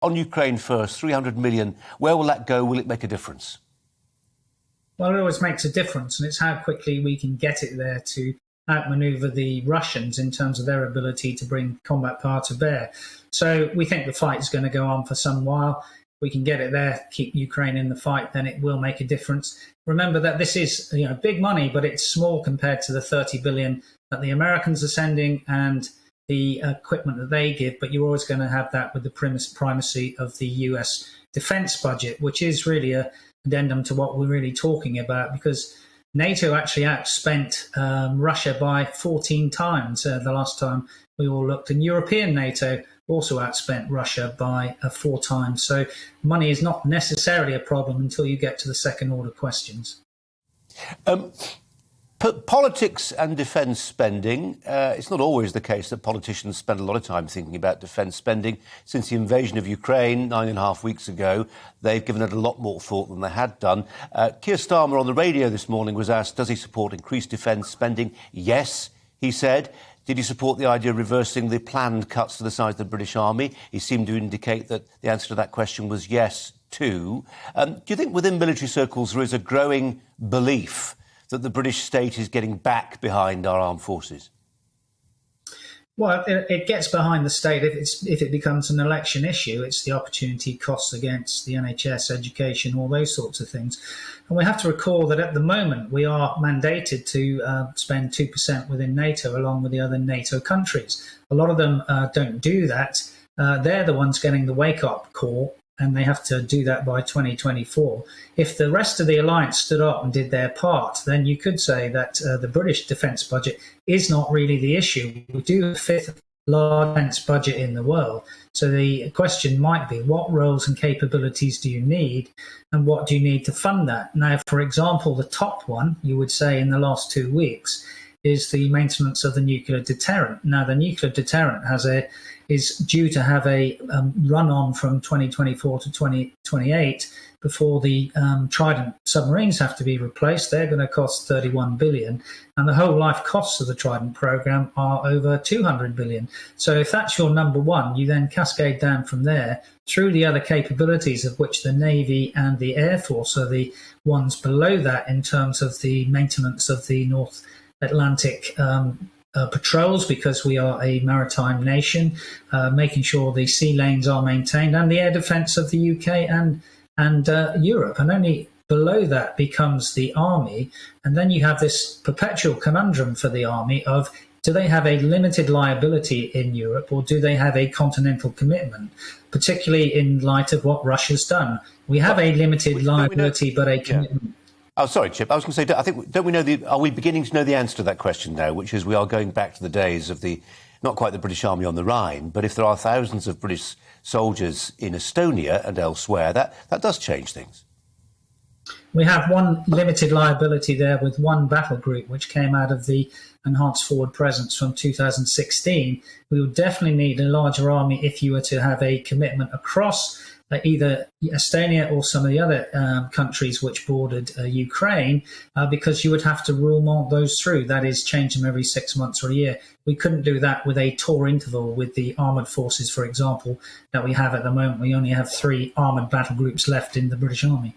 On Ukraine first, 300 million, where will that go? Will it make a difference? Well, it always makes a difference, and it's how quickly we can get it there to outmaneuver the Russians in terms of their ability to bring combat power to bear. So we think the fight is going to go on for some while. We can get it there, keep Ukraine in the fight, then it will make a difference. Remember that this is big money, but it's small compared to the 30 billion that the Americans are sending and the equipment that they give, but you're always going to have that with the primacy of the US defense budget, which is really a addendum to what we're really talking about, because NATO actually outspent Russia by 14 times the last time we all looked, and European NATO also outspent Russia by 4 times. So money is not necessarily a problem until you get to the second order questions. Politics and defence spending, it's not always the case that politicians spend a lot of time thinking about defence spending. Since the invasion of Ukraine 9.5 weeks ago, they've given it a lot more thought than they had done. Keir Starmer on the radio this morning was asked, does he support increased defence spending? Yes, he said. Did he support the idea of reversing the planned cuts to the size of the British Army? He seemed to indicate that the answer to that question was yes, too. Do you think within military circles there is a growing belief that the British state is getting back behind our armed forces? Well, it gets behind the state if it becomes an election issue. It's the opportunity costs against the NHS, education, all those sorts of things. And we have to recall that at the moment we are mandated to spend 2% within NATO along with the other NATO countries. A lot of them don't do that. They're the ones getting the wake-up call, and they have to do that by 2024. If the rest of the alliance stood up and did their part, then you could say that the British defence budget is not really the issue. We do have the fifth largest defence budget in the world. So the question might be, what roles and capabilities do you need, and what do you need to fund that? Now, for example, the top one, you would say in the last 2 weeks, is the maintenance of the nuclear deterrent. Now, the nuclear deterrent is due to have a run-on from 2024 to 2028 before the Trident submarines have to be replaced. They're going to cost 31 billion, and the whole life costs of the Trident program are over 200 billion. So if that's your number one, you then cascade down from there through the other capabilities, of which the Navy and the Air Force are the ones below that in terms of the maintenance of the North Atlantic patrols, because we are a maritime nation, making sure the sea lanes are maintained, and the air defence of the UK and Europe. And only below that becomes the army. And then you have this perpetual conundrum for the army of, do they have a limited liability in Europe, or do they have a continental commitment, particularly in light of what Russia's done? We have a limited liability, but a commitment. Yeah. Oh, sorry, Chip. I was going to say, don't we know are we beginning to know the answer to that question now, which is we are going back to the days of not quite the British Army on the Rhine, but if there are thousands of British soldiers in Estonia and elsewhere, that does change things. We have one limited liability there with one battle group, which came out of the enhanced forward presence from 2016. We would definitely need a larger army if you were to have a commitment across either Estonia or some of the other countries which bordered Ukraine, because you would have to rule those through. That is, change them every 6 months or a year. We couldn't do that with a tour interval with the armoured forces, for example, that we have at the moment. We only have 3 armoured battle groups left in the British Army.